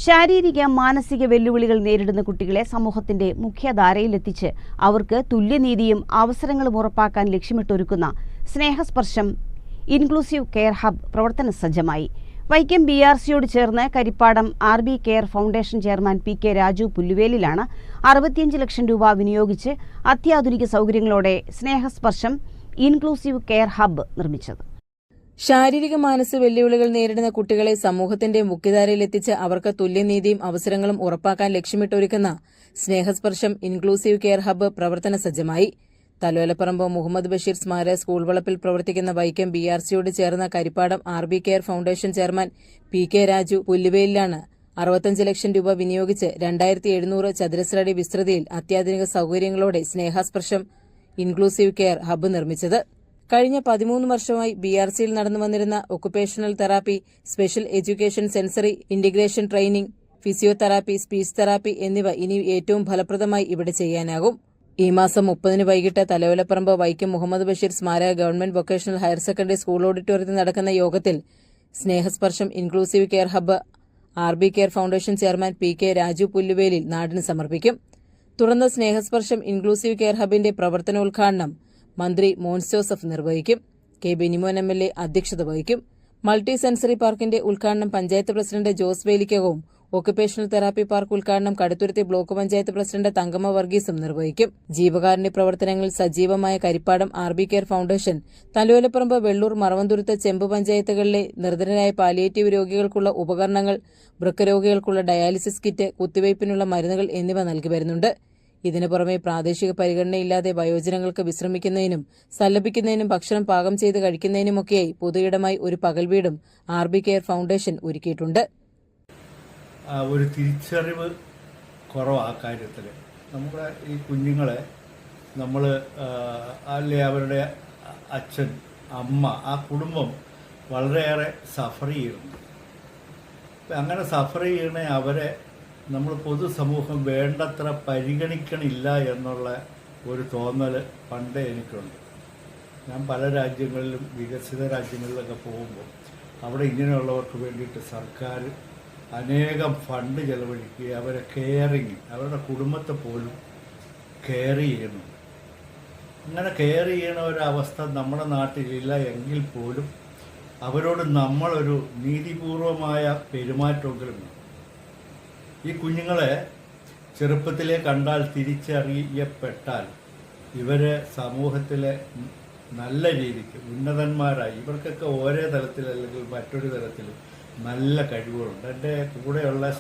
ശാരീരിക മാനസിക വെല്ലുവിളികൾ നേരിടുന്ന കുട്ടികളെ സമൂഹത്തിന്റെ മുഖ്യധാരയിലെത്തിച്ച് അവർക്ക് തുല്യനീതിയും അവസരങ്ങളും ഉറപ്പാക്കാൻ ലക്ഷ്യമിട്ടൊരുക്കുന്ന സ്നേഹസ്പർശം ഇൻക്ലൂസീവ് കെയർ ഹബ് പ്രവർത്തന സജ്ജമായി. വൈക്കം BRCയോട് ചേർന്ന് Karippadam RB care foundation chairman PK Raju പുല്ലുവേലിലാണ് 65 ലക്ഷം രൂപ വിനിയോഗിച്ച് അത്യാധുനിക സൗകര്യങ്ങളോടെ സ്നേഹസ്പർശം ഇൻക്ലൂസീവ് കെയർ ഹബ് നിർമ്മിച്ചത്. ശാരീരിക മാനസിക വെല്ലുവിളികൾ നേരിടുന്ന കുട്ടികളെ സമൂഹത്തിന്റെ മുഖ്യധാരയിലെത്തിച്ച് അവർക്ക് തുല്യനീതിയും അവസരങ്ങളും ഉറപ്പാക്കാൻ ലക്ഷ്യമിട്ടൊരുക്കുന്ന സ്നേഹസ്പർശം ഇൻക്ലൂസീവ് കെയർ ഹബ്ബ് പ്രവർത്തന സജ്ജമായി. തലോലപ്പറമ്പ് മുഹമ്മദ് ബഷീർ സ്മാരക സ്കൂൾ വളപ്പിൽ പ്രവർത്തിക്കുന്ന വൈക്കം BRCയോട് ചേർന്ന Karippadam RB care foundation chairman PK Raju പുല്ലുവേലിലാണ് 65 ലക്ഷം രൂപ വിനിയോഗിച്ച് 2700 ചതുരശ്രയടി വിസ്തൃതിയിൽ അത്യാധുനിക സൗകര്യങ്ങളോടെ സ്നേഹസ്പർശം ഇൻക്ലൂസീവ് കെയർ ഹബ്ബ് നിർമ്മിച്ചത്. കഴിഞ്ഞ 13 വർഷമായി BRCയിൽ നടന്നുവന്നിരുന്ന occupational therapy, special education, sensory integration training, physiotherapy, speech therapy എന്നിവ ഇനി ഏറ്റവും ഫലപ്രദമായി ഇവിടെ ചെയ്യാനാകും. ഈ മാസം 30 വൈകിട്ട് തലയോലപ്പറമ്പ് വൈക്കം മുഹമ്മദ് ബഷീർ സ്മാരക government vocational higher secondary school ഓഡിറ്റോറിയത്തിൽ നടക്കുന്ന യോഗത്തിൽ സ്നേഹസ്പർശം inclusive care hub RB care foundation chairman PK Raju പുല്ലുവേലിൽ നാടിന് സമർപ്പിക്കും. തുടർന്ന് സ്നേഹസ്പർശം ഇൻക്ലൂസീവ് കെയർ ഹബിന്റെ പ്രവർത്തനോദ്ഘാടനം മന്ത്രി മോൻസ് ജോസഫ് നിർവഹിക്കും. K ബെനിമോൻ MLA അധ്യക്ഷത വഹിക്കും. മൾട്ടി സെൻസറി പാർക്കിന്റെ ഉദ്ഘാടനം പഞ്ചായത്ത് പ്രസിഡന്റ് ജോസ് വേലിക്കകവും ഒക്കുപേഷണൽ തെറാപ്പി പാർക്ക് ഉദ്ഘാടനം കടുത്തുരുത്തി ബ്ലോക്ക് പഞ്ചായത്ത് പ്രസിഡന്റ് തങ്കമ്മ വർഗീസും നിർവഹിക്കും. ജീവകാരുണ്യ പ്രവർത്തനങ്ങളിൽ സജീവമായ Karippadam RB care foundation Thalayolaparambu, Vellur, Maravanthuruthu, ചെമ്പ് പഞ്ചായത്തുകളിലെ നിർധനരായ പാലിയേറ്റീവ് രോഗികൾക്കുള്ള ഉപകരണങ്ങൾ, വൃക്ക രോഗികൾക്കുള്ള ഡയാലിസിസ് കിറ്റ്, കുത്തിവയ്പ്പിനുള്ള മരുന്നുകൾ എന്നിവ നൽകി വരുന്നുണ്ട്. ഇതിനു പുറമെ പ്രാദേശിക പരിഗണനയില്ലാതെ വയോജനങ്ങൾക്ക് വിശ്രമിക്കുന്നതിനും സല്ലപിക്കുന്നതിനും ഭക്ഷണം പാകം ചെയ്ത് കഴിക്കുന്നതിനുമൊക്കെയായി പൊതുയിടമായി ഒരു പകൽ വീടും RB കെയർ ഫൗണ്ടേഷൻ ഒരുക്കിയിട്ടുണ്ട്. ഒരു തിരിച്ചറിവ് കുറവാണ് ആ കാര്യത്തിൽ. നമ്മുടെ ഈ കുഞ്ഞുങ്ങളെ നമ്മൾ അല്ലെ അവരുടെ അച്ഛൻ, അമ്മ, ആ കുടുംബം വളരെയേറെ സഫർ ചെയ്യുന്നുണ്ട്. അങ്ങനെ സഫർ ചെയ്യണ അവരെ നമ്മൾ പൊതുസമൂഹം വേണ്ടത്ര പരിഗണിക്കണില്ല എന്നുള്ള ഒരു തോന്നൽ പണ്ടേ എനിക്കുണ്ട്. ഞാൻ പല രാജ്യങ്ങളിലും വികസിത രാജ്യങ്ങളിലൊക്കെ പോകുമ്പോൾ അവിടെ ഇങ്ങനെയുള്ളവർക്ക് വേണ്ടിയിട്ട് സർക്കാർ അനേകം ഫണ്ട് ചെലവഴിക്കുക, അവരെ കെയറിങ്, അവരുടെ കുടുംബത്തെ പോലും കെയർ ചെയ്യുന്നു. അങ്ങനെ കെയർ ചെയ്യണ ഒരവസ്ഥ നമ്മുടെ നാട്ടിലില്ല എങ്കിൽ പോലും അവരോട് നമ്മളൊരു നീതിപൂർവമായ പെരുമാറ്റമെങ്കിലും ഈ കുഞ്ഞുങ്ങളെ ചെറുപ്പത്തിലെ കണ്ടാൽ തിരിച്ചറിയപ്പെട്ടാൽ ഇവരെ സമൂഹത്തിലെ നല്ല രീതിക്ക് ഉന്നതന്മാരായി ഇവർക്കൊക്കെ ഓരോ തലത്തിൽ അല്ലെങ്കിൽ മറ്റൊരു തലത്തിൽ നല്ല കഴിവുകളുണ്ട്. എൻ്റെ കൂടെയുള്ള